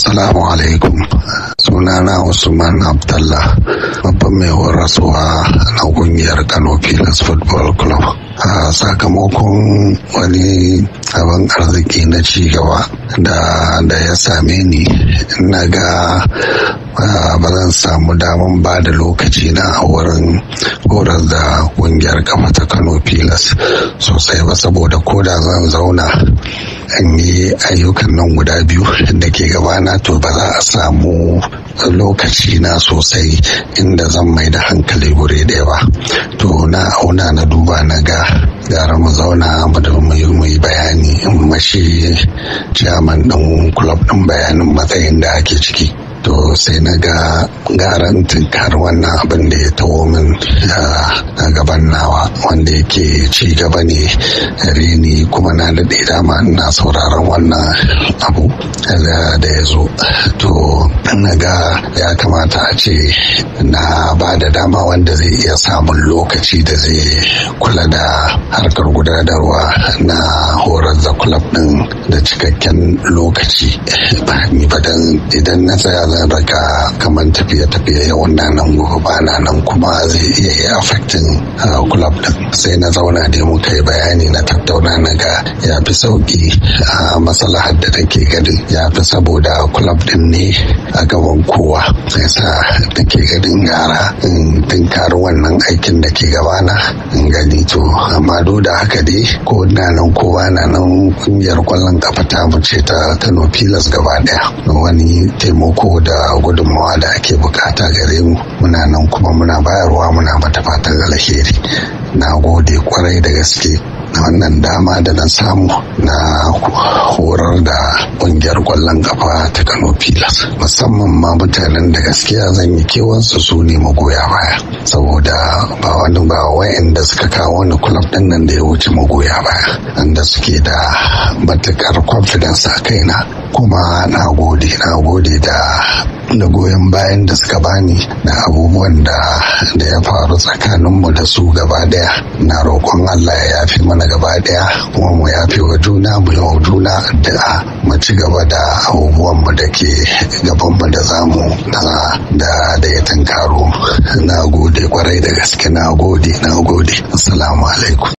Assalamu alaikum. Sunana Usman Abdullah, babban mai horaswa na kungiyar Kano Pilas Football Club. A sakamakon wani abin arziki na cigaba da ya same ni, na ga ba zan samu daman ba da lokaci na a wurin horar da kungiyar kafa ta Kano Pilas sosai ba, saboda koda zan zauna in yi ayyukan nan guda biyu da ke gabana, to ba za a samu lokaci na sosai inda zan mai da hankali guri ɗaya ba. To na auna na duba na ga gara mu zauna mu yi bayani in mashi chairman ɗin club ɗin bayanin matsayin da ake ciki. To sai na ga garan tunkar wannan abin da ya taho min a gaban nawa, wanda yake ci gaba ne rini, kuma na daɗe dama ina sauraron wannan abu da ya zo. To na ga ya kamata a ce na ba da dama wanda zai iya samun lokaci da zai kula da harkar gudanarwa na horar da club ɗin da cikakken lokaci. Idan na tsaya zan raka kamar tafiye-tafiye yau na nan gobe ba na nan, kuma zai iya yi affecting club din. Sai na zauna da muka yi bayani, na tattauna na ga ya fi sauki a maslahar da take gani, ya fi saboda club din ne a gaban kowa. Sai sa take ganin gara in tinkari wannan aikin da ke gabana in gani. To amma duk da haka dai, ko na nan ko ba na nan, kungiyar kwallon kafa ta mu ce ta Kano Pilas gaba daya. Wani taimako da gudunmawa da ake bukata gare mu, muna nan kuma muna bayarwa, muna mata fatan alheri. Na gode kwarai da gaske na wannan dama da na samu na horar da kungiyar kwallon kafa ta Kano Pilas, musamman ma mutanen da gaskiya zan yi kewansu su ne magoya baya, saboda ba wa'anda suka kawo wani club din nan da ya wuce magoya baya, wanda suke da matukar confidence a kaina. Kuma na gode da goyon bayan da suka bani da abubuwan da ya faru tsakaninmu da su gaba daya. Na roƙon Allah ya yafe mana gaba daya, kuma mu yafe wa juna, mu yi wa juna addu'a, mu ci gaba da abubuwan mu da ke gaban mu da zamu da ya tunkaro. Na gode kwarai da gaske, na gode. Assalamu alaikum.